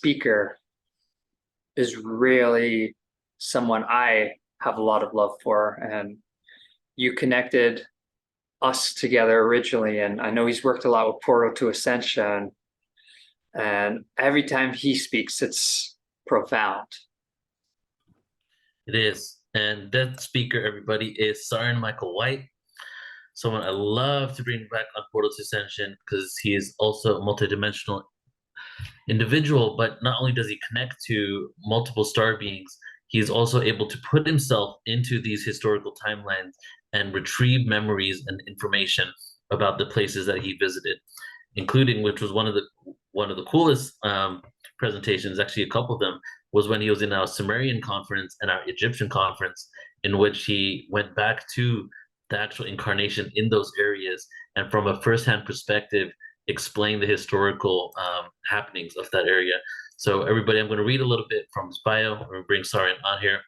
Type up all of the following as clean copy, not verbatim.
speaker is really someone I have a lot of love for. And you connected us together originally. And I know he's worked a lot with Portal to Ascension. And every time he speaks, it's profound. It is. And that speaker, everybody, is Saryon Michael White, someone I love to bring back on Portal to Ascension because he is also a multidimensional individual. But not only does he connect to multiple star beings, he is also able to put himself into these historical timelines and retrieve memories and information about the places that he visited, including, which was one of the coolest presentations, actually a couple of them, was when he was in our Sumerian conference and our Egyptian conference, in which he went back to the actual incarnation in those areas and from a firsthand perspective explain the historical happenings of that area. So everybody, I'm going to read a little bit from his bio. I'm going to bring Saryon on here.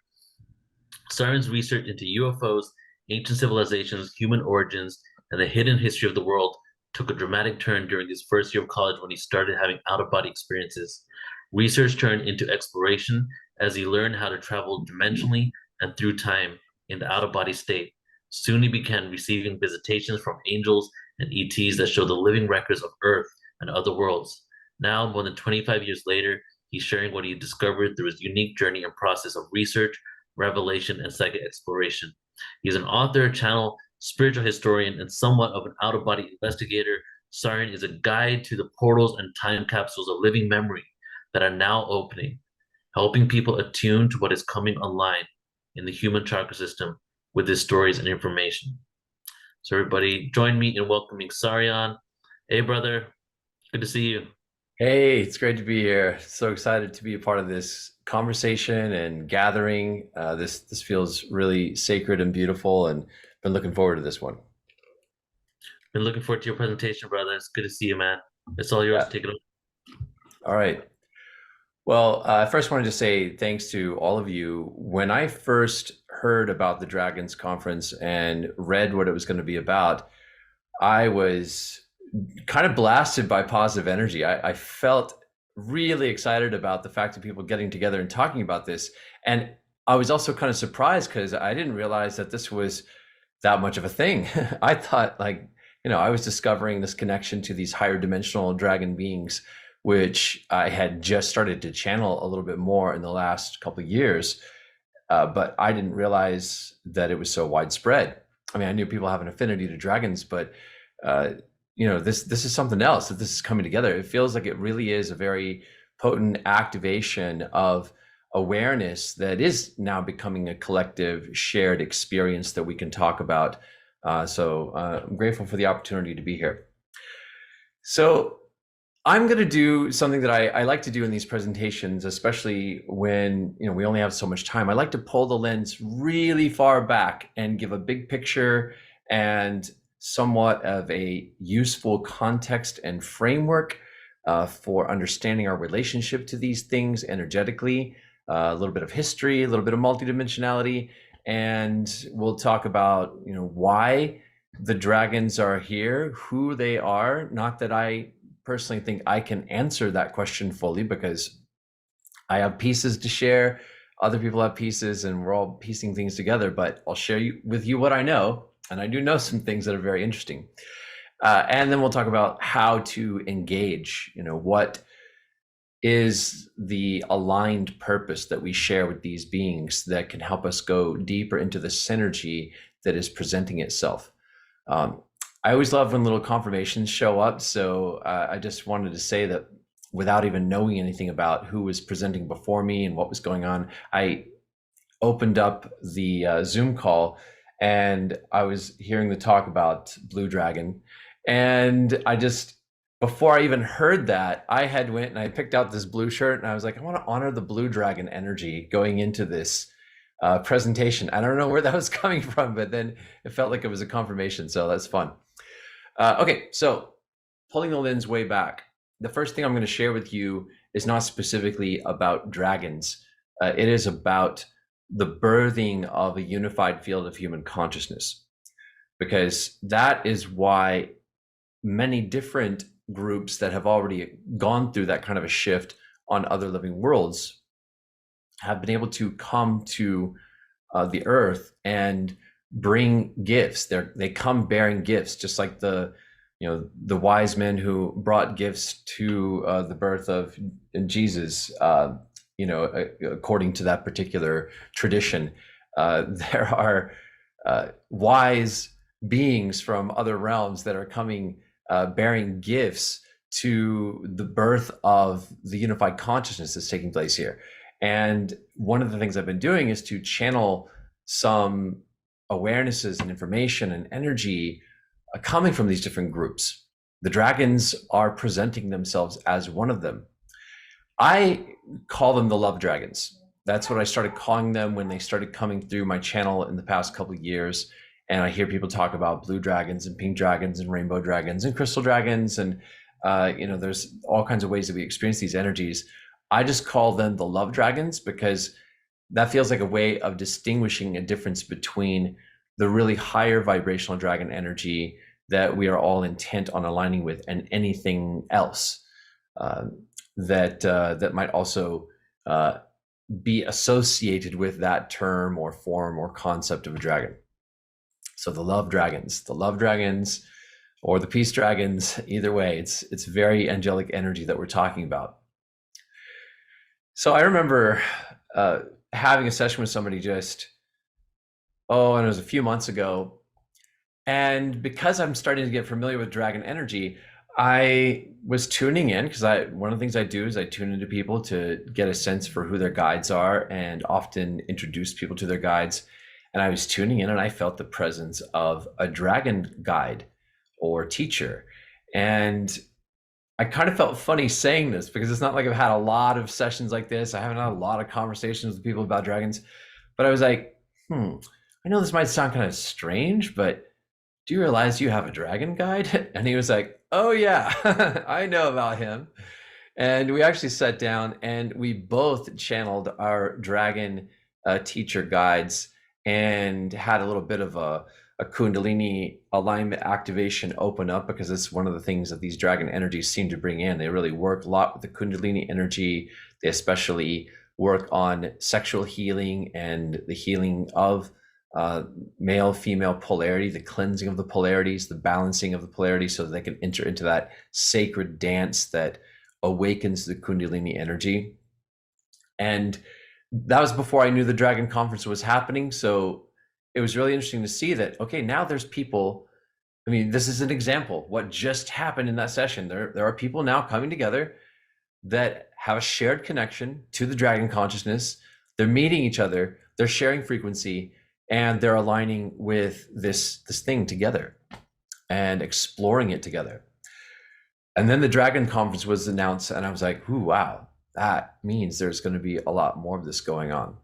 Saryon's research into UFOs, ancient civilizations, human origins, and the hidden history of the world took a dramatic turn during his first year of college when he started having out-of-body experiences. Research turned into exploration as he learned how to travel dimensionally and through time in the out-of-body state. Soon he began receiving visitations from angels and ETs that show the living records of Earth and other worlds. Now, more than 25 years later, he's sharing what he discovered through his unique journey and process of research, revelation, and psychic exploration. He's an author, channel, spiritual historian, and somewhat of an out-of-body investigator. Saryon is a guide to the portals and time capsules of living memory that are now opening, helping people attune to what is coming online in the human chakra system with his stories and information. So everybody, join me in welcoming Saryon. Hey, brother. Good to see you. Hey, it's great to be here. So excited to be a part of this conversation and gathering. This feels really sacred and beautiful, and been looking forward to this one. Been looking forward to your presentation, brother. It's good to see you, man. It's all yours. Yeah. Take it over. All right. Well, I first wanted to say thanks to all of you. When I first heard about the Dragons Conference and read what it was going to be about, I was kind of blasted by positive energy. I felt really excited about the fact of people getting together and talking about this. And I was also kind of surprised because I didn't realize that this was that much of a thing. I thought I was discovering this connection to these higher dimensional dragon beings, which I had just started to channel a little bit more in the last couple of years. But I didn't realize that it was so widespread. I mean, I knew people have an affinity to dragons, but this is something else that this is coming together. It feels like it really is a very potent activation of awareness that is now becoming a collective shared experience that we can talk about. So I'm grateful for the opportunity to be here. So I'm going to do something that I like to do in these presentations, especially when we only have so much time. I like to pull the lens really far back and give a big picture and somewhat of a useful context and framework for understanding our relationship to these things energetically, a little bit of history, a little bit of multidimensionality, and we'll talk about why the dragons are here, who they are. Not that I personally think I can answer that question fully, because I have pieces to share, other people have pieces, and we're all piecing things together, but I'll share with you what I know. And I do know some things that are very interesting. And then we'll talk about how to engage, what is the aligned purpose that we share with these beings that can help us go deeper into the synergy that is presenting itself. I always love when little confirmations show up. So I just wanted to say that without even knowing anything about who was presenting before me and what was going on, I opened up the Zoom call and I was hearing the talk about Blue Dragon. And before I even heard that, I had went and I picked out this blue shirt and I was like, I want to honor the Blue Dragon energy going into this presentation. I don't know where that was coming from, but then it felt like it was a confirmation. So that's fun. Okay, so pulling the lens way back, the first thing I'm going to share with you is not specifically about dragons. It is about the birthing of a unified field of human consciousness, because that is why many different groups that have already gone through that kind of a shift on other living worlds have been able to come to the earth and bring gifts. They come bearing gifts, just like the wise men who brought gifts to the birth of Jesus. According to that particular tradition, there are wise beings from other realms that are coming bearing gifts to the birth of the unified consciousness that's taking place here. And one of the things I've been doing is to channel some awarenesses and information and energy coming from these different groups. The dragons are presenting themselves as one of them. I call them the love dragons. That's what I started calling them when they started coming through my channel in the past couple of years. And I hear people talk about blue dragons and pink dragons and rainbow dragons and crystal dragons. And, there's all kinds of ways that we experience these energies. I just call them the love dragons because that feels like a way of distinguishing a difference between the really higher vibrational dragon energy that we are all intent on aligning with and anything else that might also be associated with that term or form or concept of a dragon. So the love dragons, or the peace dragons, either way, it's very angelic energy that we're talking about. So I remember having a session with somebody and it was a few months ago. And because I'm starting to get familiar with dragon energy, I was tuning in because one of the things I do is I tune into people to get a sense for who their guides are and often introduce people to their guides. And I was tuning in and I felt the presence of a dragon guide or teacher. And I kind of felt funny saying this because it's not like I've had a lot of sessions like this. I haven't had a lot of conversations with people about dragons, but I was like, I know this might sound kind of strange, but do you realize you have a dragon guide? And he was like, oh yeah, I know about him. And we actually sat down and we both channeled our dragon teacher guides and had a little bit of a Kundalini alignment activation open up, because it's one of the things that these dragon energies seem to bring in. They really work a lot with the Kundalini energy. They especially work on sexual healing and the healing of male female polarity, the cleansing of the polarities, the balancing of the polarities, so that they can enter into that sacred dance that awakens the Kundalini energy. And that was before I knew the Dragon Conference was happening. So it was really interesting to see that, okay, now there's people. I mean, this is an example. What just happened in that session, there are people now coming together that have a shared connection to the dragon consciousness. They're meeting each other, they're sharing frequency, and they're aligning with this thing together and exploring it together. And then the Dragon Conference was announced, and I was like, ooh, wow, that means there's going to be a lot more of this going on.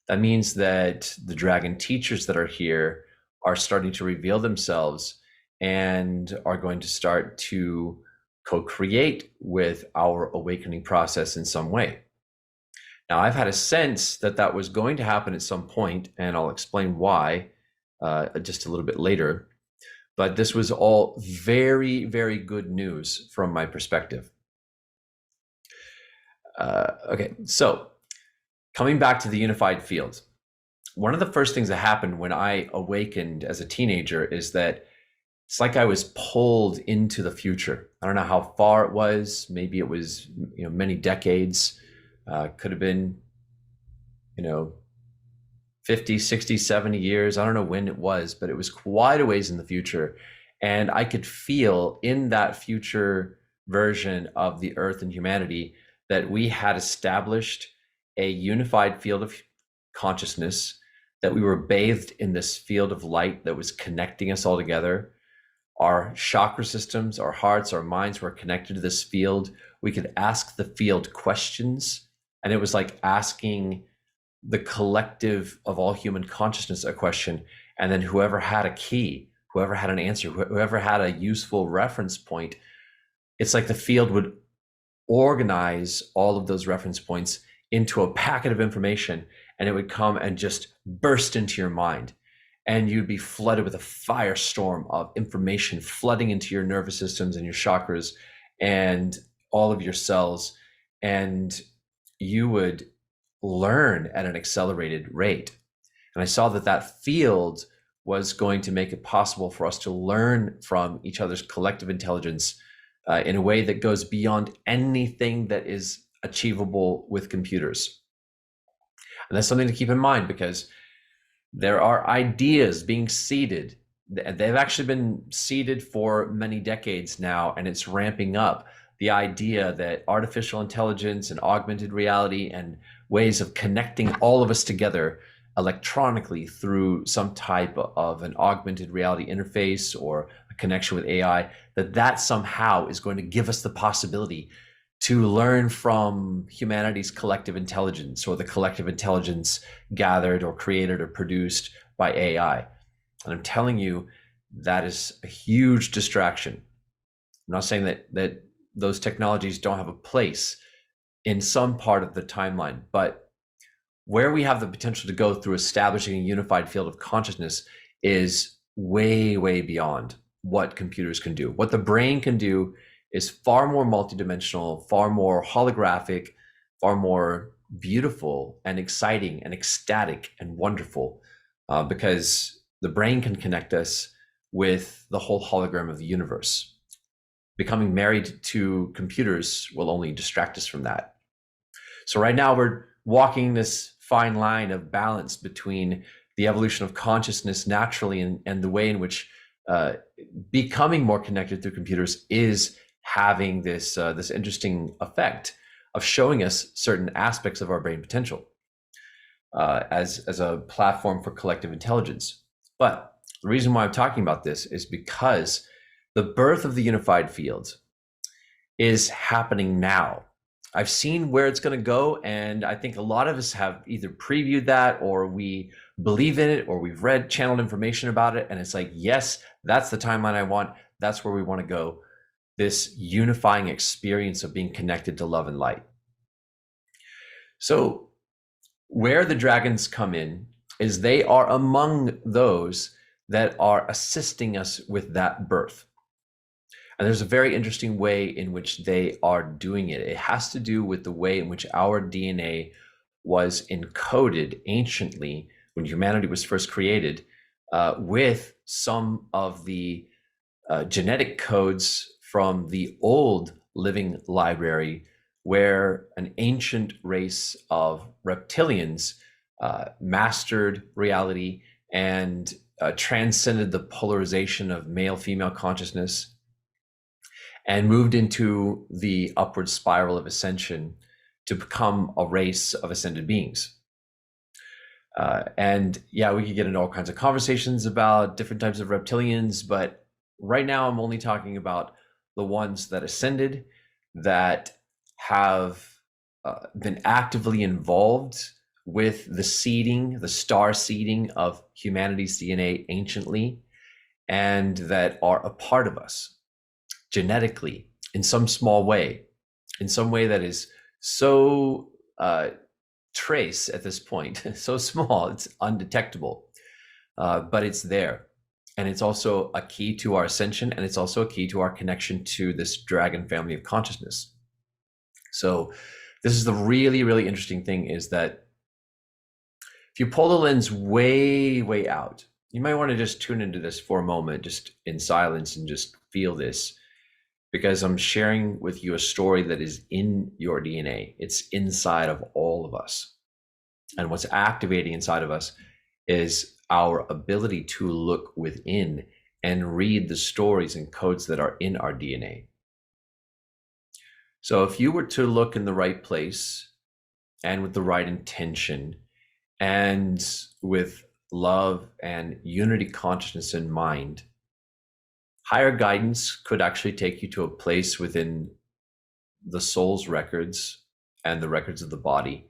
That means that the dragon teachers that are here are starting to reveal themselves and are going to start to co-create with our awakening process in some way. Now, I've had a sense that that was going to happen at some point, and I'll explain why just a little bit later. But this was all very, very good news from my perspective. Okay, so coming back to the unified field, one of the first things that happened when I awakened as a teenager is that it's like I was pulled into the future. I don't know how far it was. Maybe it was, many decades. Could have been, 50, 60, 70 years. I don't know when it was, but it was quite a ways in the future. And I could feel in that future version of the earth and humanity that we had established a unified field of consciousness, that we were bathed in this field of light that was connecting us all together. Our chakra systems, our hearts, our minds were connected to this field. We could ask the field questions, and it was like asking the collective of all human consciousness a question, and then whoever had a key, whoever had an answer, whoever had a useful reference point, it's like the field would organize all of those reference points into a packet of information, and it would come and just burst into your mind, and you'd be flooded with a firestorm of information flooding into your nervous systems and your chakras and all of your cells. and you would learn at an accelerated rate. And I saw that that field was going to make it possible for us to learn from each other's collective intelligence in a way that goes beyond anything that is achievable with computers. And that's something to keep in mind, because there are ideas being seeded. They've actually been seeded for many decades now, and it's ramping up. The idea that artificial intelligence and augmented reality and ways of connecting all of us together electronically through some type of an augmented reality interface or a connection with AI, that somehow is going to give us the possibility to learn from humanity's collective intelligence, or the collective intelligence gathered or created or produced by AI. And I'm telling you, that is a huge distraction. I'm not saying that those technologies don't have a place in some part of the timeline, but where we have the potential to go through establishing a unified field of consciousness is way, way beyond what computers can do. What the brain can do is far more multidimensional, far more holographic, far more beautiful and exciting and ecstatic and wonderful, because the brain can connect us with the whole hologram of the universe. Becoming married to computers will only distract us from that. So right now we're walking this fine line of balance between the evolution of consciousness naturally and the way in which becoming more connected through computers is having this interesting effect of showing us certain aspects of our brain potential as a platform for collective intelligence. But the reason why I'm talking about this is because the birth of the unified field is happening now. I've seen where it's going to go, and I think a lot of us have either previewed that, or we believe in it, or we've read channeled information about it, and it's like, yes, that's the timeline I want. That's where we want to go. This unifying experience of being connected to love and light. So where the dragons come in is they are among those that are assisting us with that birth. And there's a very interesting way in which they are doing it. It has to do with the way in which our DNA was encoded anciently when humanity was first created, with some of the genetic codes from the old living library, where an ancient race of reptilians mastered reality and transcended the polarization of male-female consciousness and moved into the upward spiral of ascension to become a race of ascended beings. And yeah, we could get into all kinds of conversations about different types of reptilians, but right now I'm only talking about the ones that ascended, that have been actively involved with the seeding, the star seeding of humanity's DNA anciently, and that are a part of us genetically in some small way, in some way that is so trace at this point, so small, it's undetectable, but it's there. And it's also a key to our ascension, and it's also a key to our connection to this dragon family of consciousness. So this is the really, really interesting thing, is that if you pull the lens way, way out, you might want to just tune into this for a moment, just in silence, and just feel this, because I'm sharing with you a story that is in your DNA. It's inside of all of us. And what's activating inside of us is our ability to look within and read the stories and codes that are in our DNA. So if you were to look in the right place and with the right intention and with love and unity consciousness in mind, higher guidance could actually take you to a place within the soul's records and the records of the body,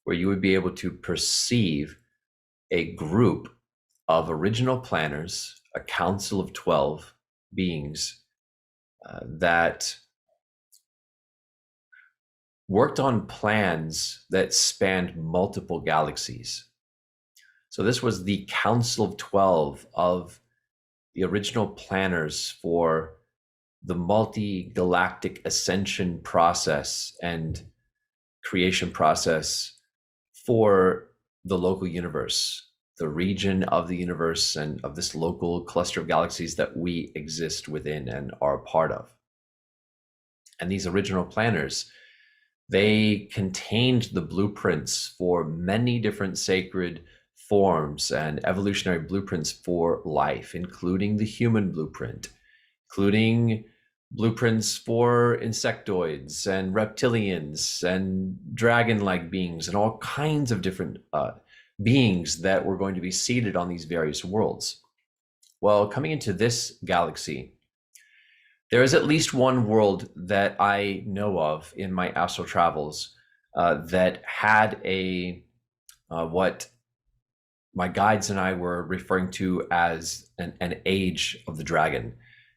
where you would be able to perceive a group of original planners, a council of 12 beings that worked on plans that spanned multiple galaxies. So this was the council of 12 of the original planners for the multi-galactic ascension process and creation process for the local universe, the region of the universe and of this local cluster of galaxies that we exist within and are a part of. And these original planners, they contained the blueprints for many different sacred forms and evolutionary blueprints for life, including the human blueprint, including blueprints for insectoids and reptilians and dragon-like beings and all kinds of different beings that were going to be seated on these various worlds. Well, coming into this galaxy, there is at least one world that I know of in my astral travels that had a what my guides and I were referring to as an age of the dragon,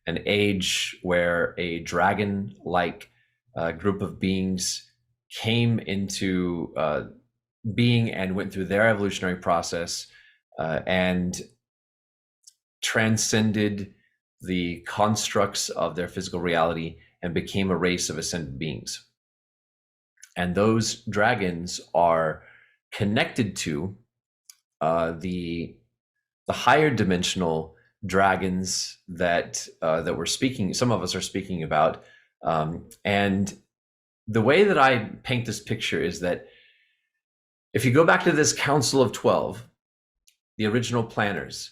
an age where a dragon-like group of beings came into being and went through their evolutionary process and transcended the constructs of their physical reality and became a race of ascended beings. And those dragons are connected to the higher dimensional dragons that we're speaking, some of us are speaking about. And the way that I paint this picture is that if you go back to this Council of 12, the original planners,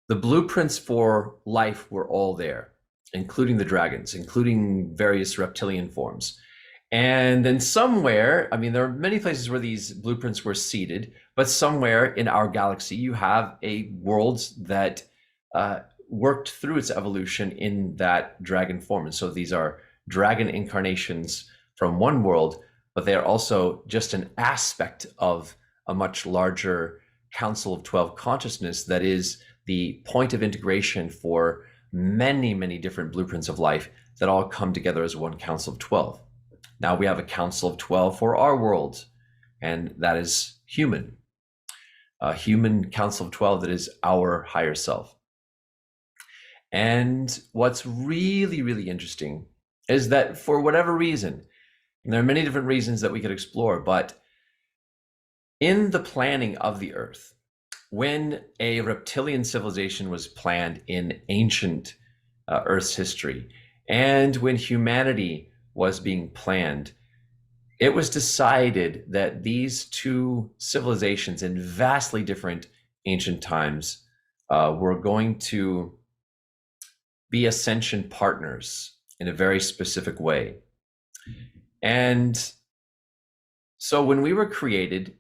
the blueprints for life were all there, including the dragons, including various reptilian forms. And then somewhere, I mean, there are many places where these blueprints were seeded, but somewhere in our galaxy, you have a world that worked through its evolution in that dragon form. And so these are dragon incarnations from one world, but they are also just an aspect of a much larger Council of 12 consciousness that is the point of integration for many, many different blueprints of life that all come together as one Council of 12. Now we have a Council of 12 for our world, and that is human. A human Council of 12 that is our higher self. And what's really, really interesting is that for whatever reason, and there are many different reasons that we could explore, but in the planning of the Earth, when a reptilian civilization was planned in ancient Earth's history, and when humanity was being planned, it was decided that these two civilizations in vastly different ancient times were going to be ascension partners in a very specific way. And so when we were created,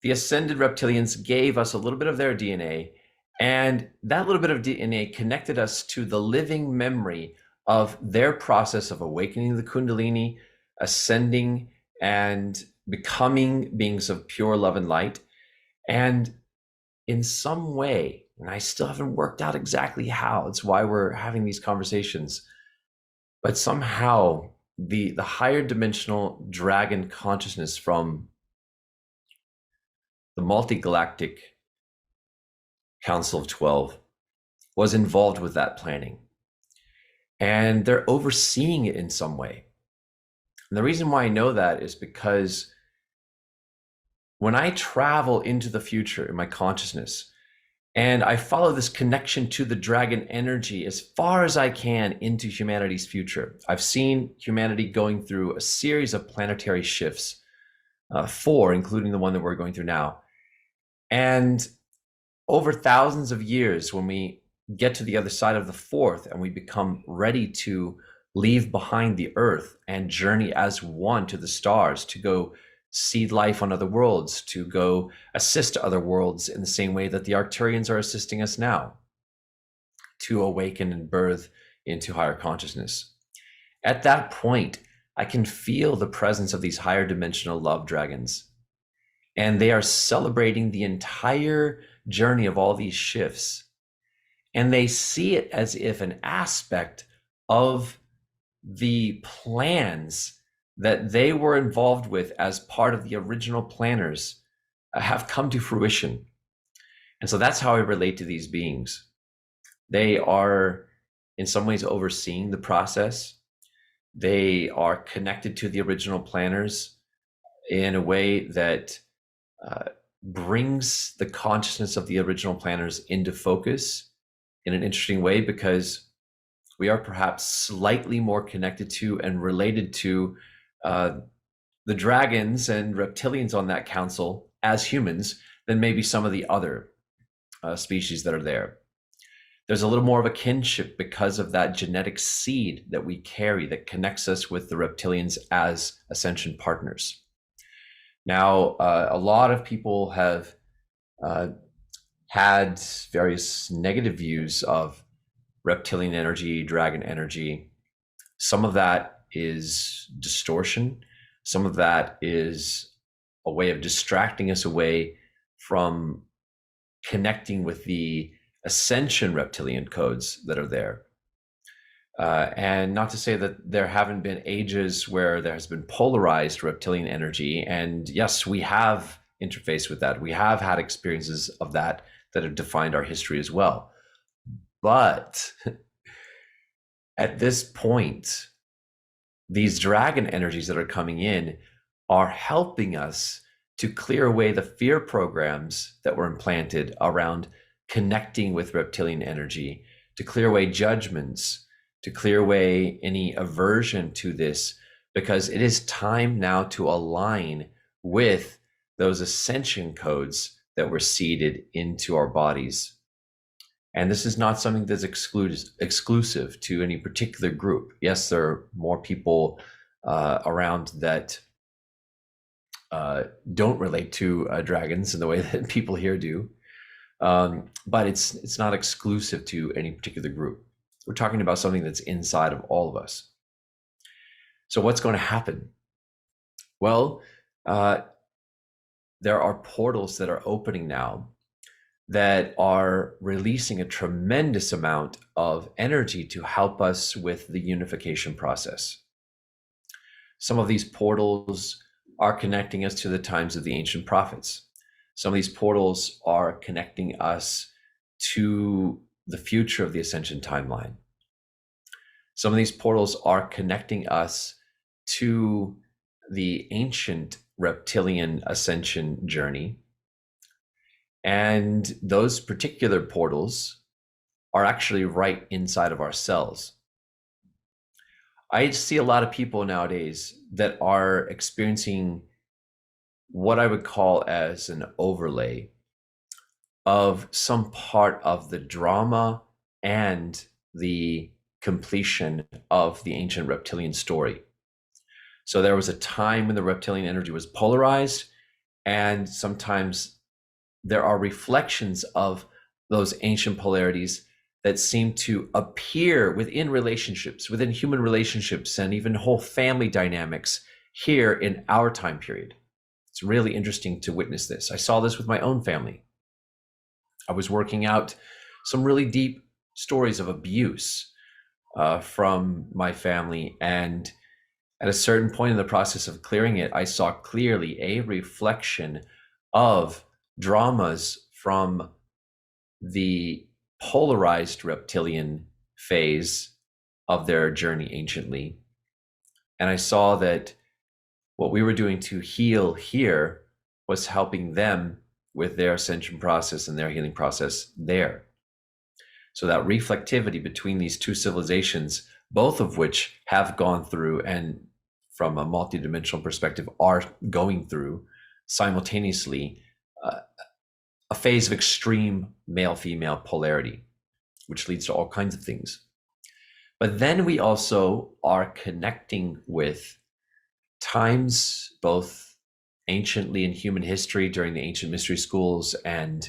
the ascended reptilians gave us a little bit of their DNA, and that little bit of DNA connected us to the living memory of their process of awakening the Kundalini, ascending and becoming beings of pure love and light. And in some way, and I still haven't worked out exactly how, it's why we're having these conversations, but somehow the higher dimensional dragon consciousness from the multi-galactic Council of 12 was involved with that planning. And they're overseeing it in some way. And the reason why I know that is because when I travel into the future in my consciousness, and I follow this connection to the dragon energy as far as I can into humanity's future, I've seen humanity going through a series of planetary shifts, 4, including the one that we're going through now. And over thousands of years, when we get to the other side of the 4th and we become ready to leave behind the earth and journey as one to the stars, to go seed life on other worlds, to go assist other worlds in the same way that the Arcturians are assisting us now, to awaken and birth into higher consciousness. At that point, I can feel the presence of these higher dimensional love dragons, and they are celebrating the entire journey of all these shifts. And they see it as if an aspect of the plans that they were involved with as part of the original planners have come to fruition. And so that's how I relate to these beings. They are in some ways overseeing the process. They are connected to the original planners in a way that brings the consciousness of the original planners into focus in an interesting way, because we are perhaps slightly more connected to and related to the dragons and reptilians on that council as humans than maybe some of the other species that are there. There's a little more of a kinship because of that genetic seed that we carry that connects us with the reptilians as ascension partners. Now, a lot of people have had various negative views of reptilian energy, dragon energy. Some of that is distortion. Some of that is a way of distracting us away from connecting with the ascension reptilian codes that are there. And not to say that there haven't been ages where there has been polarized reptilian energy. And yes, we have interfaced with that. We have had experiences of that that have defined our history as well. But at this point, these dragon energies that are coming in are helping us to clear away the fear programs that were implanted around connecting with reptilian energy, to clear away judgments, to clear away any aversion to this, because it is time now to align with those ascension codes that were seeded into our bodies. And this is not something that's exclusive to any particular group. Yes, there are more people around that don't relate to dragons in the way that people here do, but it's not exclusive to any particular group. We're talking about something that's inside of all of us. So what's going to happen? Well, there are portals that are opening now that are releasing a tremendous amount of energy to help us with the unification process. Some of these portals are connecting us to the times of the ancient prophets. Some of these portals are connecting us to the future of the ascension timeline. Some of these portals are connecting us to the ancient reptilian ascension journey. And those particular portals are actually right inside of our cells. I see a lot of people nowadays that are experiencing what I would call as an overlay of some part of the drama and the completion of the ancient reptilian story. So there was a time when the reptilian energy was polarized, and sometimes there are reflections of those ancient polarities that seem to appear within relationships, within human relationships, and even whole family dynamics here in our time period. It's really interesting to witness this. I saw this with my own family. I was working out some really deep stories of abuse from my family, and at a certain point in the process of clearing it, I saw clearly a reflection of dramas from the polarized reptilian phase of their journey anciently. And I saw that what we were doing to heal here was helping them with their ascension process and their healing process there. So that reflectivity between these two civilizations, both of which have gone through, and from a multidimensional perspective are going through simultaneously, a phase of extreme male-female polarity, which leads to all kinds of things. But then we also are connecting with times, both anciently in human history during the ancient mystery schools and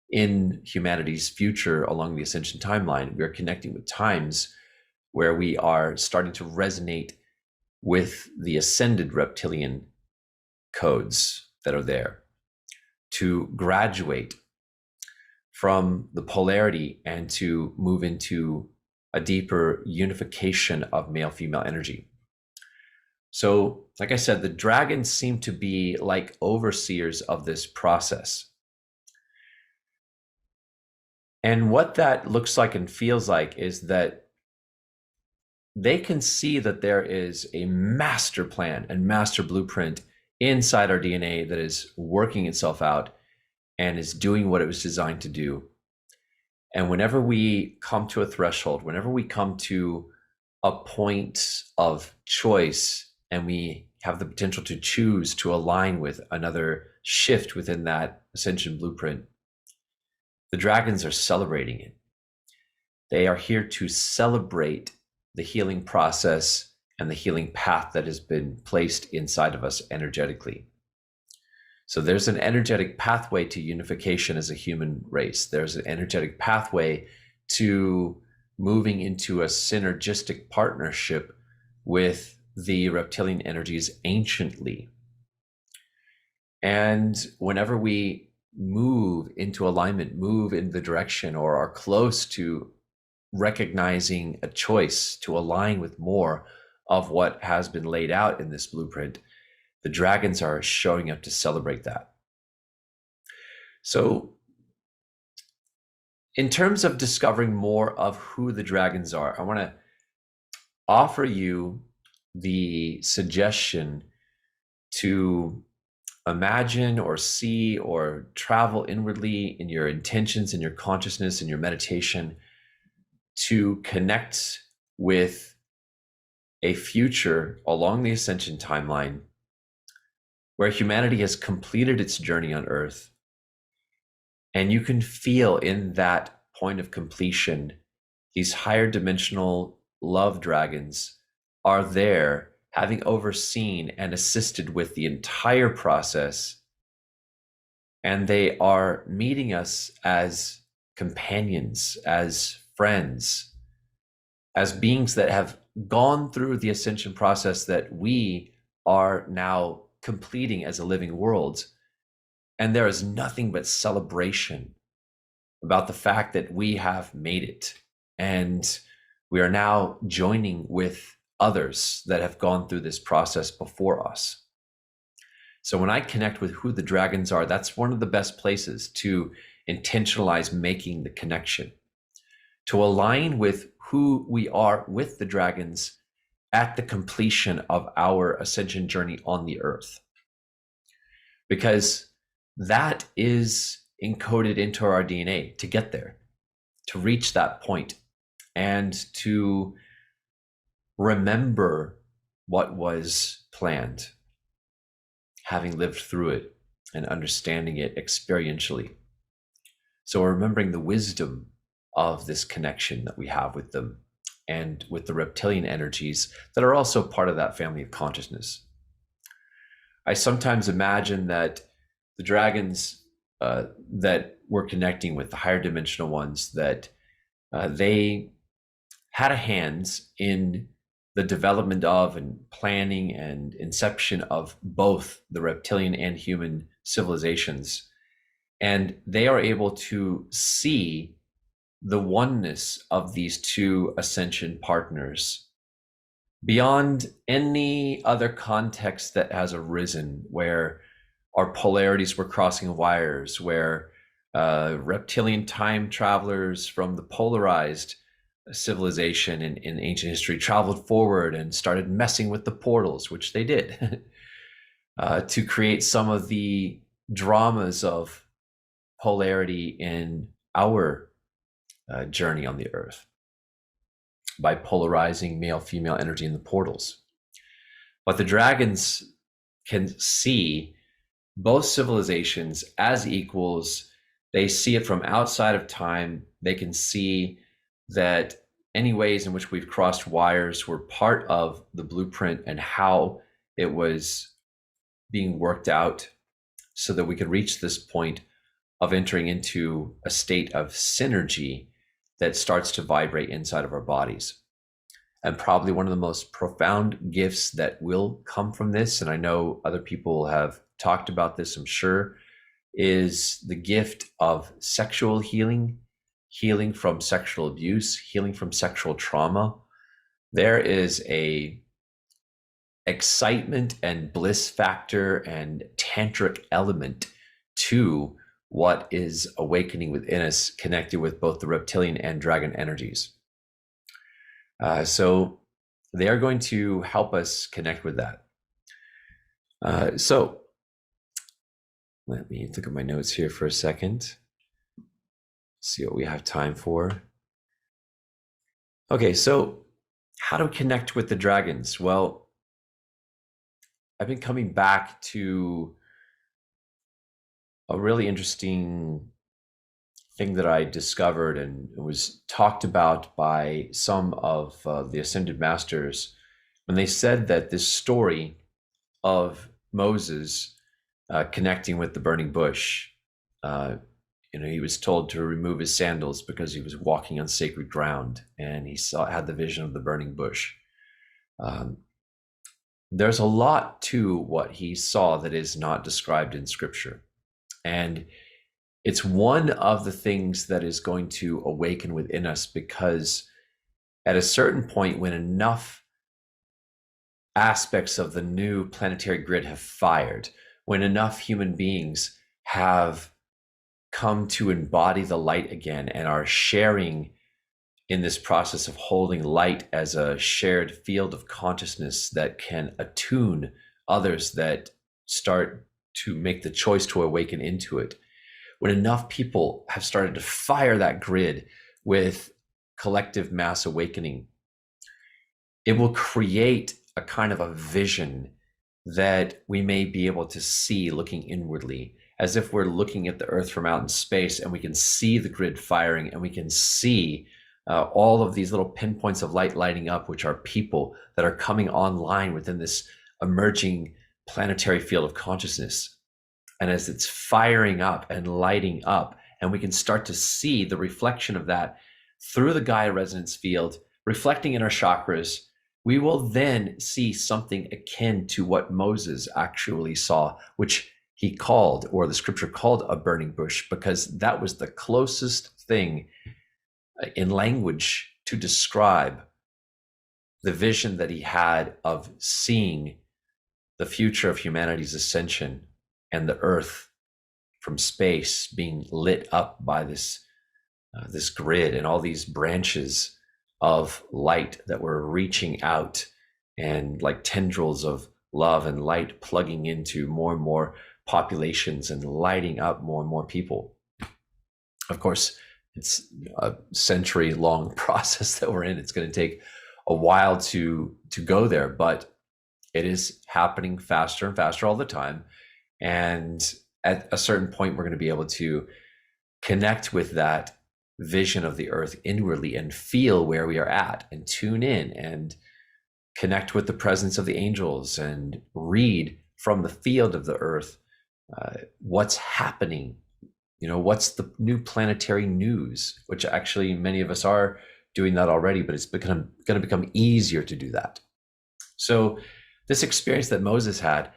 in humanity's future along the ascension timeline. We are connecting with times where we are starting to resonate with the ascended reptilian codes that are there, to graduate from the polarity and to move into a deeper unification of male-female energy. So, like I said, the dragons seem to be like overseers of this process. And what that looks like and feels like is that they can see that there is a master plan and master blueprint inside our DNA that is working itself out and is doing what it was designed to do. And whenever we come to a threshold, whenever we come to a point of choice and we have the potential to choose to align with another shift within that ascension blueprint, the dragons are celebrating it. They are here to celebrate the healing process and the healing path that has been placed inside of us energetically. So there's an energetic pathway to unification as a human race. There's an energetic pathway to moving into a synergistic partnership with the reptilian energies anciently. And whenever we move into alignment, move in the direction, or are close to recognizing a choice to align with more of what has been laid out in this blueprint, the dragons are showing up to celebrate that. So in terms of discovering more of who the dragons are, I want to offer you the suggestion to imagine or see or travel inwardly in your intentions, in your consciousness, in your meditation, to connect with a future along the ascension timeline where humanity has completed its journey on Earth. And you can feel in that point of completion, these higher dimensional love dragons are there, having overseen and assisted with the entire process. And they are meeting us as companions, as friends, as beings that have gone through the ascension process that we are now completing as a living world. And there is nothing but celebration about the fact that we have made it. And we are now joining with others that have gone through this process before us. So when I connect with who the dragons are, that's one of the best places to intentionalize making the connection, to align with who we are with the dragons at the completion of our ascension journey on the earth. Because that is encoded into our DNA to get there, to reach that point, and to remember what was planned, having lived through it and understanding it experientially. So remembering the wisdom of this connection that we have with them and with the reptilian energies that are also part of that family of consciousness. I sometimes imagine that the dragons that we're connecting with, the higher dimensional ones, that they had a hands in the development of and planning and inception of both the reptilian and human civilizations. And they are able to see the oneness of these two ascension partners beyond any other context that has arisen, where our polarities were crossing wires, where reptilian time travelers from the polarized civilization in ancient history traveled forward and started messing with the portals, which they did, to create some of the dramas of polarity in our journey on the earth by polarizing male-female energy in the portals. But the dragons can see both civilizations as equals. They see it from outside of time. They can see that any ways in which we've crossed wires were part of the blueprint and how it was being worked out so that we could reach this point of entering into a state of synergy that starts to vibrate inside of our bodies. And probably one of the most profound gifts that will come from this, and I know other people have talked about this, I'm sure, is the gift of sexual healing, healing from sexual abuse, healing from sexual trauma. There is a excitement and bliss factor and tantric element to what is awakening within us, connected with both the reptilian and dragon energies. So they are going to help us connect with that. So let me look at my notes here for a second. See what we have time for. Okay, so how to connect with the dragons? Well, I've been coming back to a really interesting thing that I discovered, and it was talked about by some of the Ascended Masters when they said that this story of Moses connecting with the burning bush, he was told to remove his sandals because he was walking on sacred ground, and he had the vision of the burning bush. There's a lot to what he saw that is not described in Scripture, and it's one of the things that is going to awaken within us, because at a certain point, when enough aspects of the new planetary grid have fired, when enough human beings have come to embody the light again and are sharing in this process of holding light as a shared field of consciousness that can attune others that start to make the choice to awaken into it. When enough people have started to fire that grid with collective mass awakening, it will create a kind of a vision that we may be able to see looking inwardly, as if we're looking at the Earth from out in space, and we can see the grid firing, and we can see all of these little pinpoints of light lighting up, which are people that are coming online within this emerging planetary field of consciousness. And as it's firing up and lighting up, and we can start to see the reflection of that through the Gaia resonance field, reflecting in our chakras, we will then see something akin to what Moses actually saw, which he called, or the scripture called, a burning bush, because that was the closest thing in language to describe the vision that he had of seeing the future of humanity's ascension and the Earth from space being lit up by this grid and all these branches of light that were reaching out, and like tendrils of love and light plugging into more and more populations and lighting up more and more people. Of course, it's a century-long process that we're in. It's going to take a while to go there, but it is happening faster and faster all the time. And at a certain point, we're going to be able to connect with that vision of the Earth inwardly and feel where we are at, and tune in and connect with the presence of the angels and read from the field of the Earth what's happening. What's the new planetary news, which actually many of us are doing that already, but it's going to become easier to do that. So this experience that Moses had,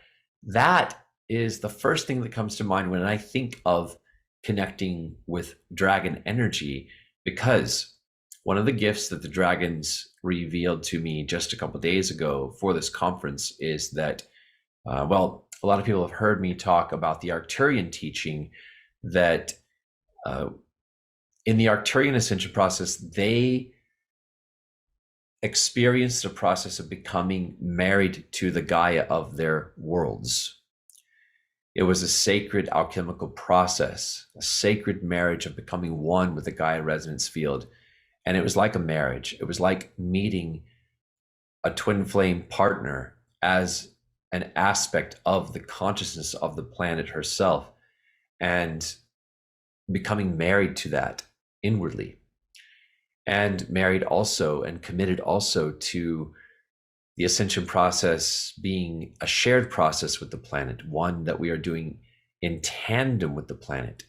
that is the first thing that comes to mind when I think of connecting with dragon energy, because one of the gifts that the dragons revealed to me just a couple of days ago for this conference is that, a lot of people have heard me talk about the Arcturian teaching, that in the Arcturian ascension process, they experienced the process of becoming married to the Gaia of their worlds. It was a sacred alchemical process, a sacred marriage of becoming one with the Gaia resonance field. And it was like a marriage. It was like meeting a twin flame partner as an aspect of the consciousness of the planet herself, and becoming married to that inwardly, and married also and committed also to the ascension process being a shared process with the planet, one that we are doing in tandem with the planet.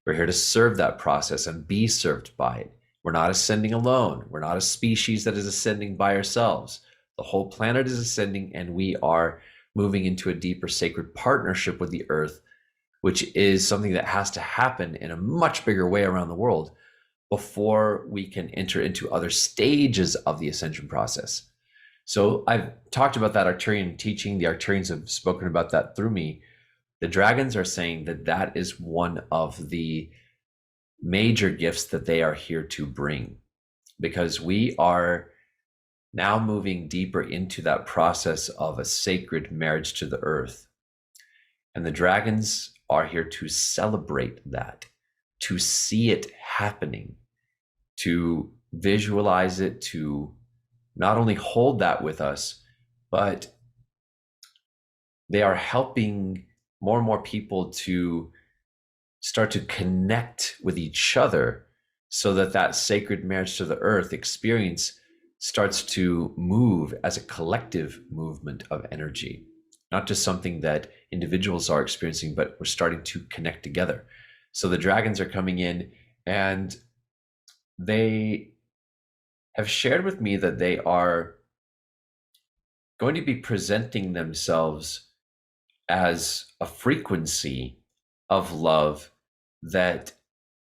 We're here to serve that process and be served by it. We're not ascending alone. We're not a species that is ascending by ourselves. The whole planet is ascending, and we are moving into a deeper sacred partnership with the Earth, which is something that has to happen in a much bigger way around the world before we can enter into other stages of the ascension process. So I've talked about that Arcturian teaching. The Arcturians have spoken about that through me. The dragons are saying that that is one of the major gifts that they are here to bring, because we are now moving deeper into that process of a sacred marriage to the Earth. And the dragons are here to celebrate that, to see it happening, to visualize it, to not only hold that with us, but they are helping more and more people to start to connect with each other so that that sacred marriage to the earth experience starts to move as a collective movement of energy, not just something that individuals are experiencing, but we're starting to connect together. So the dragons are coming in, and they have shared with me that they are going to be presenting themselves as a frequency of love that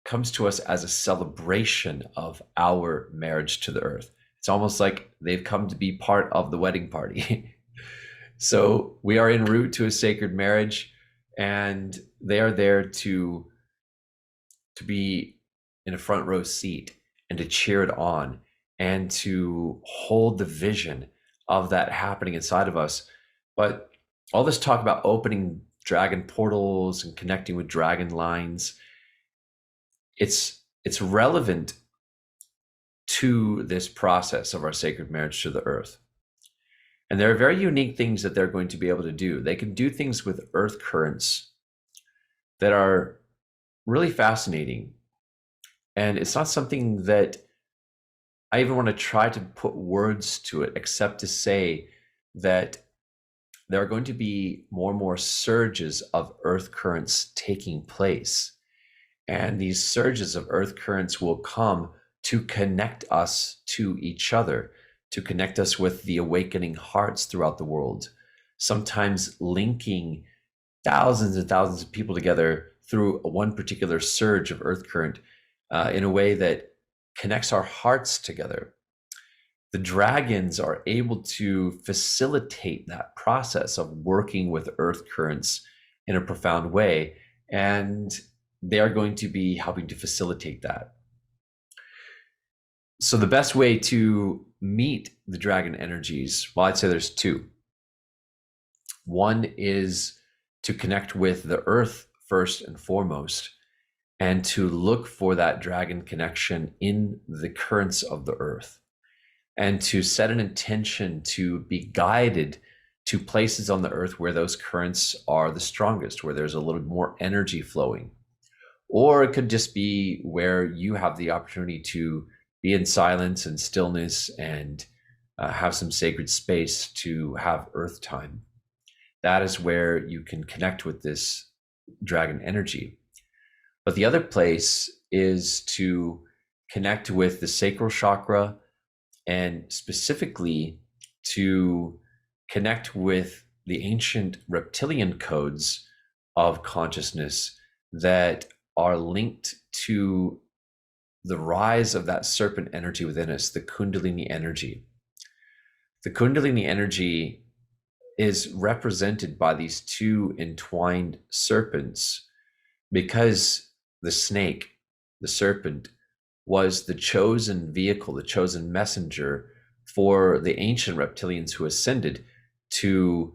comes to us as a celebration of our marriage to the earth. It's almost like they've come to be part of the wedding party. So we are en route to a sacred marriage, and they are there to be in a front row seat and to cheer it on and to hold the vision of that happening inside of us. But all this talk about opening dragon portals and connecting with dragon lines, it's relevant to this process of our sacred marriage to the earth. And there are very unique things that they're going to be able to do. They can do things with earth currents that are really fascinating. And it's not something that I even want to try to put words to it, except to say that there are going to be more and more surges of earth currents taking place. And these surges of earth currents will come to connect us to each other, to connect us with the awakening hearts throughout the world, sometimes linking thousands and thousands of people together through one particular surge of earth current in a way that connects our hearts together. The dragons are able to facilitate that process of working with earth currents in a profound way, and they are going to be helping to facilitate that. So the best way to meet the dragon energies, well, I'd say there's two. One is to connect with the earth first and foremost, and to look for that dragon connection in the currents of the earth, and to set an intention to be guided to places on the earth where those currents are the strongest, where there's a little more energy flowing. Or it could just be where you have the opportunity to be in silence and stillness and have some sacred space to have earth time. That is where you can connect with this dragon energy. But the other place is to connect with the sacral chakra, and specifically to connect with the ancient reptilian codes of consciousness that are linked to the rise of that serpent energy within us, the Kundalini energy. The Kundalini energy is represented by these two entwined serpents because the snake, the serpent, was the chosen vehicle, the chosen messenger for the ancient reptilians who ascended to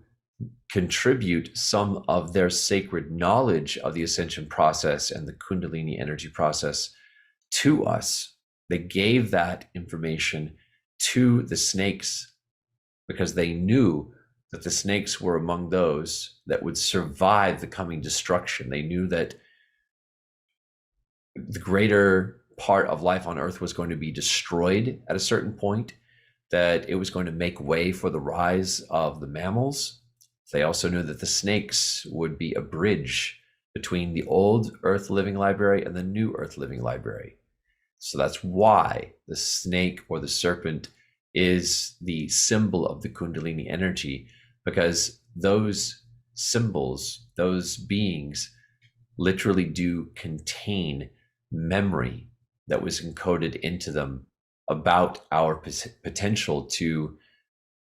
contribute some of their sacred knowledge of the ascension process and the Kundalini energy process to us. They gave that information to the snakes because they knew that the snakes were among those that would survive the coming destruction. They knew that the greater part of life on earth was going to be destroyed at a certain point, that it was going to make way for the rise of the mammals. They also knew that the snakes would be a bridge between the old earth living library and the new earth living library. So that's why the snake or the serpent is the symbol of the Kundalini energy, because those symbols, those beings, literally do contain memory that was encoded into them about our potential to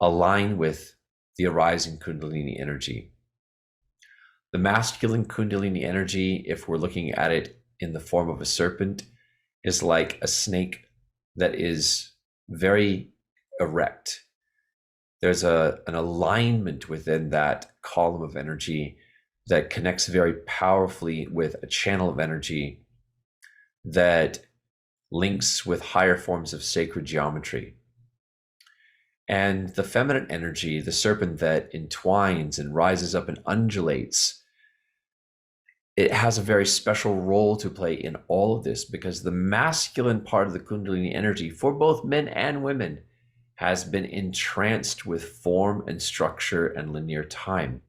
align with the arising Kundalini energy. The masculine Kundalini energy, if we're looking at it in the form of a serpent, is like a snake that is very erect. There's an alignment within that column of energy that connects very powerfully with a channel of energy that links with higher forms of sacred geometry. And the feminine energy, the serpent that entwines and rises up and undulates, it has a very special role to play in all of this, because the masculine part of the Kundalini energy for both men and women has been entranced with form and structure and linear time.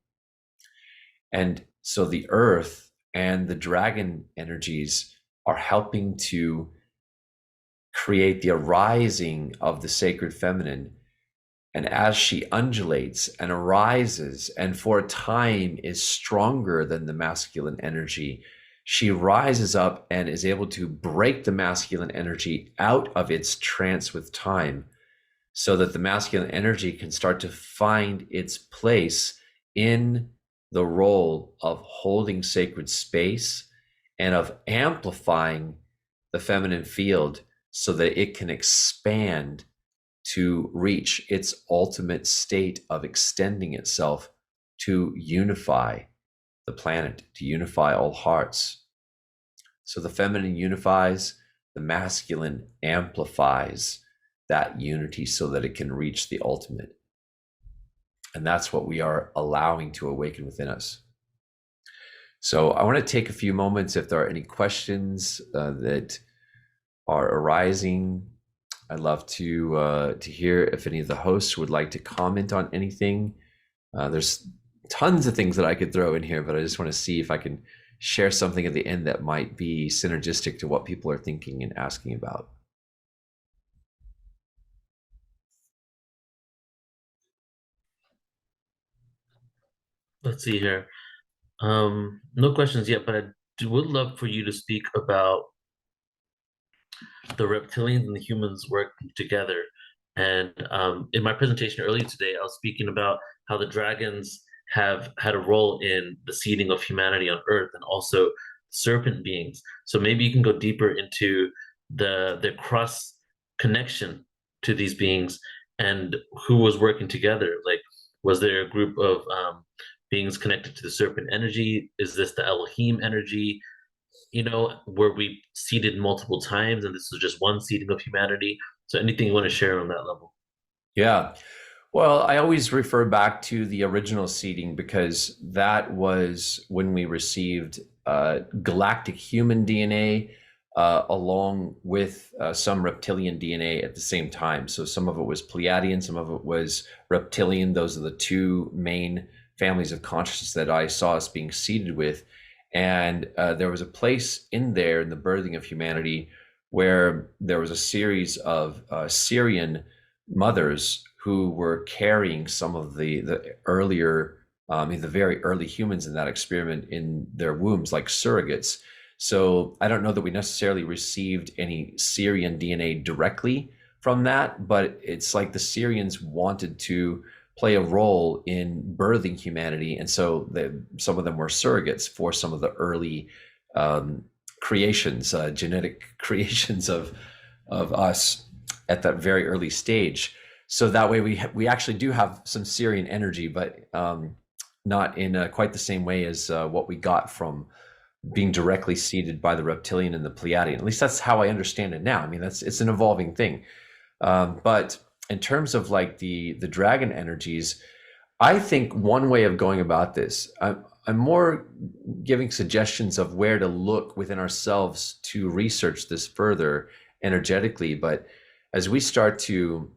And so the earth and the dragon energies are helping to create the arising of the sacred feminine. And as she undulates and arises, and for a time is stronger than the masculine energy, she rises up and is able to break the masculine energy out of its trance with time, so that the masculine energy can start to find its place in the role of holding sacred space and of amplifying the feminine field so that it can expand to reach its ultimate state of extending itself to unify the planet, to unify all hearts. So the feminine unifies, the masculine amplifies that unity so that it can reach the ultimate. And that's what we are allowing to awaken within us. So I want to take a few moments if there are any questions that are arising. I'd love to hear if any of the hosts would like to comment on anything. There's tons of things that I could throw in here, but I just want to see if I can share something at the end that might be synergistic to what people are thinking and asking about. Let's see here. No questions yet, but would love for you to speak about the reptilians and the humans working together. And in my presentation earlier today, I was speaking about how the dragons have had a role in the seeding of humanity on Earth, and also serpent beings. So maybe you can go deeper into the cross connection to these beings and who was working together. Like, was there a group of beings connected to the serpent energy? Is this the Elohim energy? Were we seeded multiple times and this was just one seeding of humanity? So anything you want to share on that level? Yeah. Well, I always refer back to the original seeding, because that was when we received galactic human DNA along with some reptilian DNA at the same time. So some of it was Pleiadian, some of it was reptilian. Those are the two main families of consciousness that I saw us being seeded with. And there was a place in there in the birthing of humanity where there was a series of Saryon mothers who were carrying some of the earlier, the very early humans in that experiment in their wombs, like surrogates. So I don't know that we necessarily received any Saryon DNA directly from that, but it's like the Saryons wanted to play a role in birthing humanity, and so some of them were surrogates for some of the early creations, genetic creations of us at that very early stage. So that way we actually do have some Saryon energy, but not in quite the same way as what we got from being directly seeded by the reptilian and the Pleiadian. At least that's how I understand it now. I mean, it's an evolving thing. But in terms of like the dragon energies, I think one way of going about this, I'm more giving suggestions of where to look within ourselves to research this further energetically. But as we start to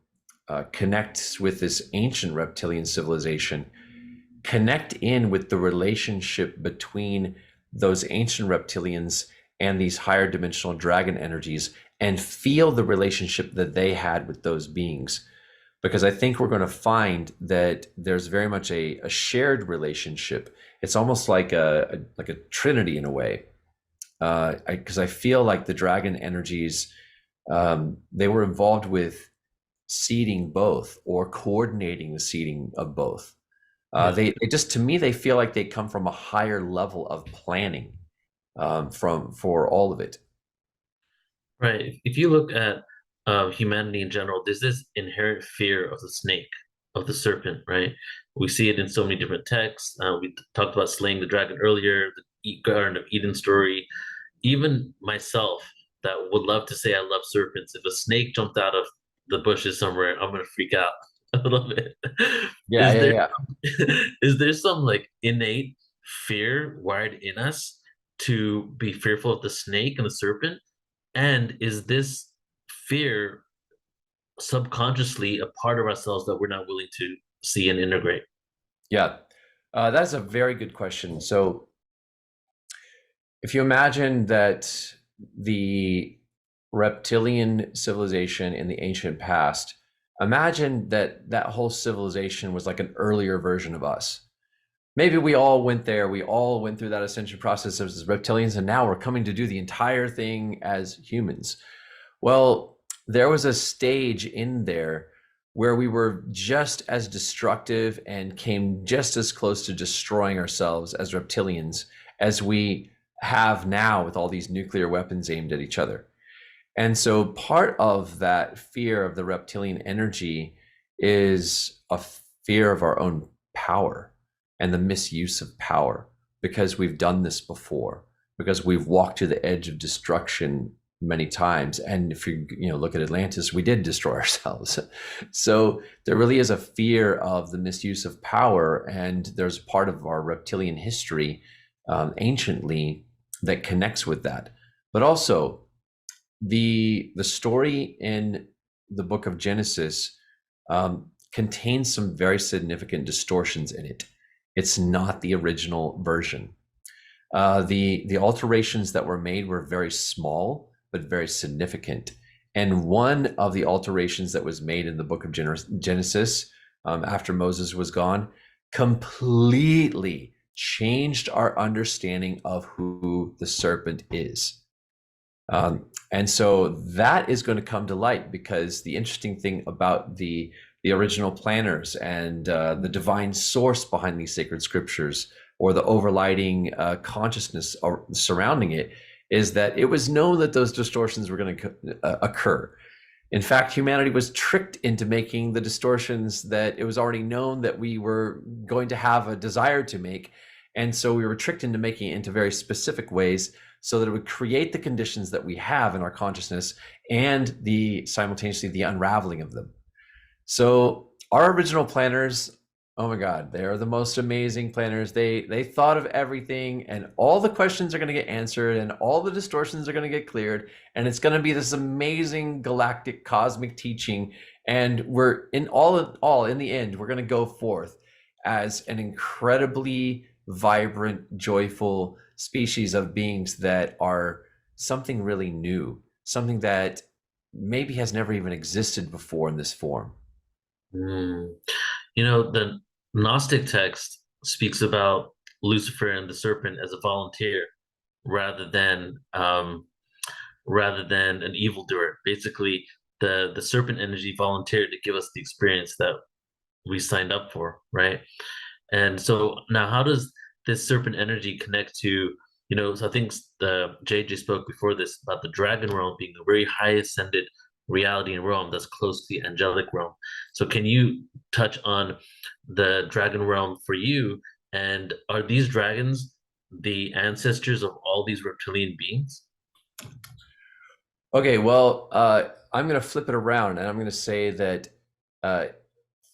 connect with this ancient reptilian civilization, connect in with the relationship between those ancient reptilians and these higher dimensional dragon energies, and feel the relationship that they had with those beings. Because I think we're going to find that there's very much a shared relationship. It's almost like a trinity in a way. Because I feel like the dragon energies, they were involved with seeding both, or coordinating the seeding of both. They just, to me, they feel like they come from a higher level of planning for all of it. Right. If you look at humanity in general, there's this inherent fear of the snake, of the serpent, right? We see it in so many different texts. We talked about slaying the dragon earlier, the Garden of Eden story. Even myself, that would love to say I love serpents. If a snake jumped out of the bushes somewhere, I'm gonna freak out a little bit. Yeah, Is yeah, there yeah. is there some like innate fear wired in us to be fearful of the snake and the serpent? And is this fear subconsciously a part of ourselves that we're not willing to see and integrate? Yeah. That's a very good question. So if you imagine that the reptilian civilization in the ancient past, imagine that that whole civilization was like an earlier version of us. Maybe we all went there, we all went through that ascension process as reptilians, and now we're coming to do the entire thing as humans. Well, there was a stage in there where we were just as destructive and came just as close to destroying ourselves as reptilians as we have now with all these nuclear weapons aimed at each other. And so part of that fear of the reptilian energy is a fear of our own power and the misuse of power, because we've done this before, because we've walked to the edge of destruction many times. And if you look at Atlantis, we did destroy ourselves. So there really is a fear of the misuse of power, and there's part of our reptilian history anciently that connects with that. But also the story in the book of Genesis contains some very significant distortions in it. It's not the original version. The alterations that were made were very small, but very significant. And one of the alterations that was made in the book of Genesis, after Moses was gone, completely changed our understanding of who the serpent is. And so that is going to come to light, because the interesting thing about the original planners and the divine source behind these sacred scriptures, or the overlighting consciousness surrounding it, is that it was known that those distortions were going to occur. In fact, humanity was tricked into making the distortions that it was already known that we were going to have a desire to make. And so we were tricked into making it into very specific ways, so that it would create the conditions that we have in our consciousness, and simultaneously the unraveling of them. So our original planners, oh my God, they are the most amazing planners. They thought of everything, and all the questions are going to get answered, and all the distortions are going to get cleared, and it's going to be this amazing galactic cosmic teaching. And we're in the end, we're going to go forth as an incredibly vibrant, joyful species of beings that are something really new, something that maybe has never even existed before in this form. The Gnostic text speaks about Lucifer and the serpent as a volunteer rather than an evildoer. Basically, the serpent energy volunteered to give us the experience that we signed up for, right? And so now, how does this serpent energy connect to, so I think the JJ spoke before this about the dragon realm being a very high ascended reality and realm that's close to the angelic realm. So can you touch on the dragon realm for you? And are these dragons the ancestors of all these reptilian beings? Okay, well, I'm going to flip it around, and I'm going to say that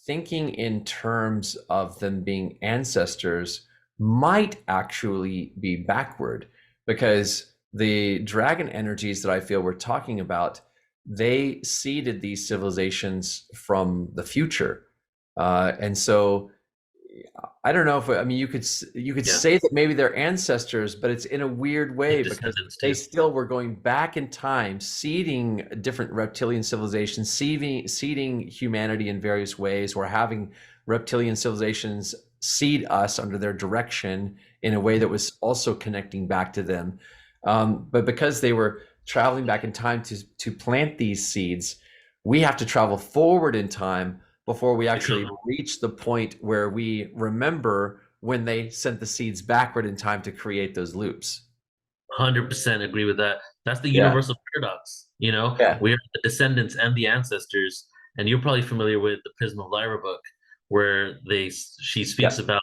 thinking in terms of them being ancestors might actually be backward, because the dragon energies that I feel we're talking about, they seeded these civilizations from the future. And so I don't know if, I mean, you could say that maybe they're ancestors, but it's in a weird way, because they still were going back in time, seeding different reptilian civilizations, seeding humanity in various ways, or having reptilian civilizations seed us under their direction in a way that was also connecting back to them. But because they were traveling back in time to plant these seeds, we have to travel forward in time before we actually reach the point where we remember when they sent the seeds backward in time to create those loops. 100% agree with that. That's the universal paradox. We are the descendants and the ancestors. And you're probably familiar with the Prism of Lyra book, where she speaks Yeah. about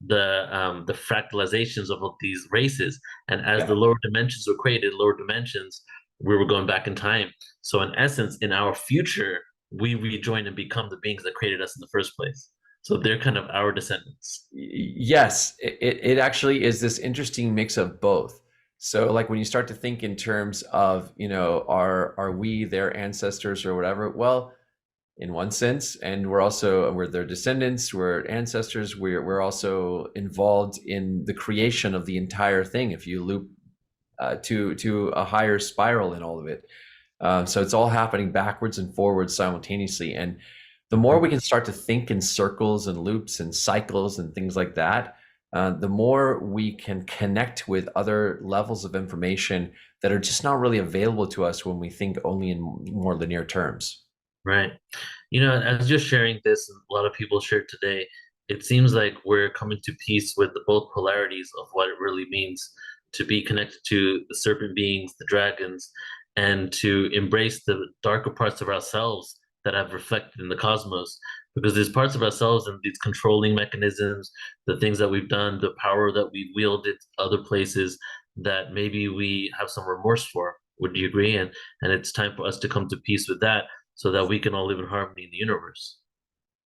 the fractalizations of all these races, and as the Yeah. lower dimensions were created, lower dimensions, we were going back in time. So in essence, in our future, we rejoin and become the beings that created us in the first place. So they're kind of our descendants. Yes, it actually is this interesting mix of both. So like when you start to think in terms of, you know, are we their ancestors or whatever? Well, in one sense, and we're their descendants, we're ancestors, we're also involved in the creation of the entire thing if you loop to a higher spiral in all of it. So it's all happening backwards and forwards simultaneously. And the more we can start to think in circles and loops and cycles and things like that, the more we can connect with other levels of information that are just not really available to us when we think only in more linear terms. Right. You know, as you're sharing this, and a lot of people shared today, it seems like we're coming to peace with the both polarities of what it really means to be connected to the serpent beings, the dragons, and to embrace the darker parts of ourselves that have reflected in the cosmos. Because there's parts of ourselves and these controlling mechanisms, the things that we've done, the power that we wielded other places that maybe we have some remorse for. Would you agree? And it's time for us to come to peace with that so that we can all live in harmony in the universe.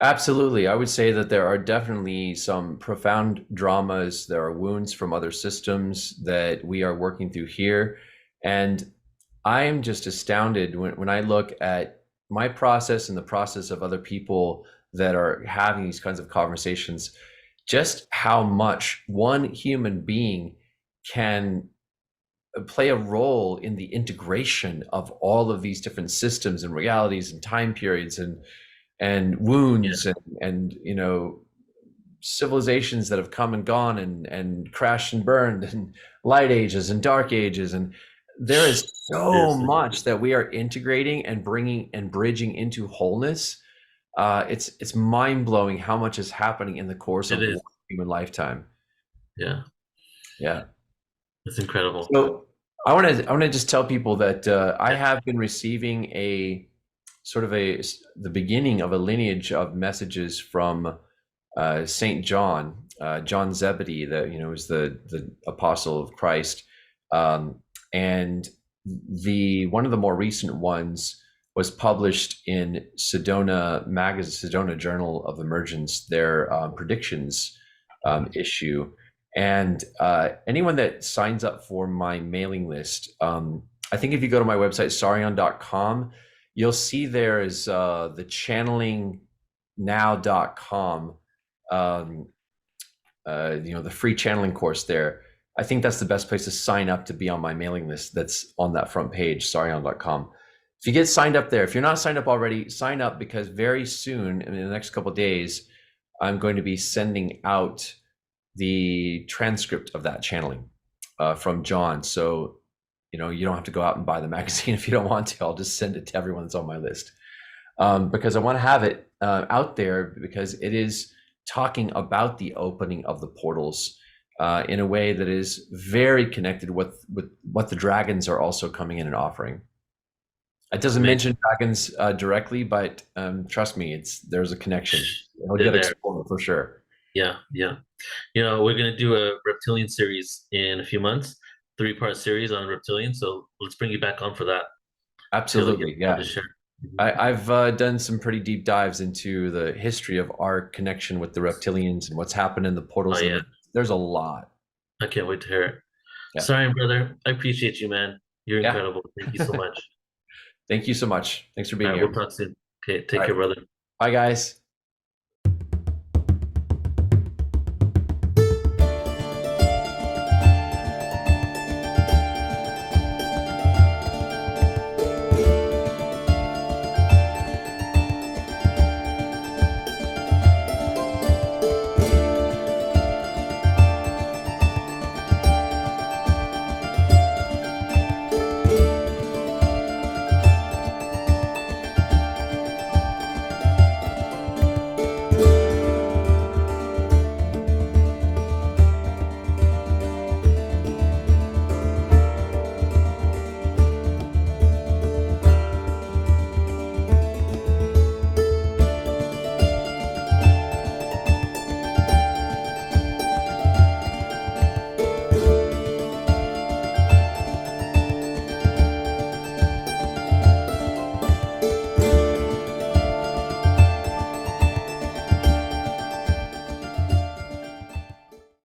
Absolutely. I would say that there are definitely some profound dramas. There are wounds from other systems that we are working through here. And I'm just astounded when I look at my process and the process of other people that are having these kinds of conversations, just how much one human being can play a role in the integration of all of these different systems and realities and time periods and Yeah, wounds and you know, civilizations that have come and gone and crashed and burned and light ages and dark ages, and there is so seriously, much that we are integrating and bringing and bridging into wholeness. It's mind-blowing how much is happening in the course it of one is. human lifetime. Yeah, Yeah. it's incredible. So I want to just tell people that I have been receiving a sort of the beginning of a lineage of messages from Saint John, John Zebedee, that you know is the apostle of Christ, and the one of the more recent ones was published in Sedona magazine, Sedona Journal of Emergence, their predictions issue. And anyone that signs up for my mailing list, I think if you go to my website, saryon.com, you'll see there is the channelingnow.com, you know, the free channeling course there. I think that's the best place to sign up to be on my mailing list. That's on that front page, saryon.com. If you get signed up there, if you're not signed up already, sign up, because very soon, in the next couple of days, I'm going to be sending out the transcript of that channeling from John. So, you know, you don't have to go out and buy the magazine if you don't want to. I'll just send it to everyone that's on my list, because I want to have it out there, because it is talking about the opening of the portals in a way that is very connected with what the dragons are also coming in and offering. It doesn't Amazing. mention dragons directly, but trust me, there's a connection. It'll They're get there. explored for sure. Yeah, yeah. You know, we're gonna do a reptilian series in a few months, 3-part series on reptilian. So let's bring you back on for that. Absolutely, To yeah. share. I've done some pretty deep dives into the history of our connection with the reptilians and what's happened in the Oh portals. yeah, There's a lot. I can't wait to hear it. Yeah. Sorry, brother. I appreciate you, man. You're Yeah. incredible. Thank you so much. Thank you so much. Thanks for being All right, here. we'll talk soon. Okay, All take care, right. brother. Bye, guys.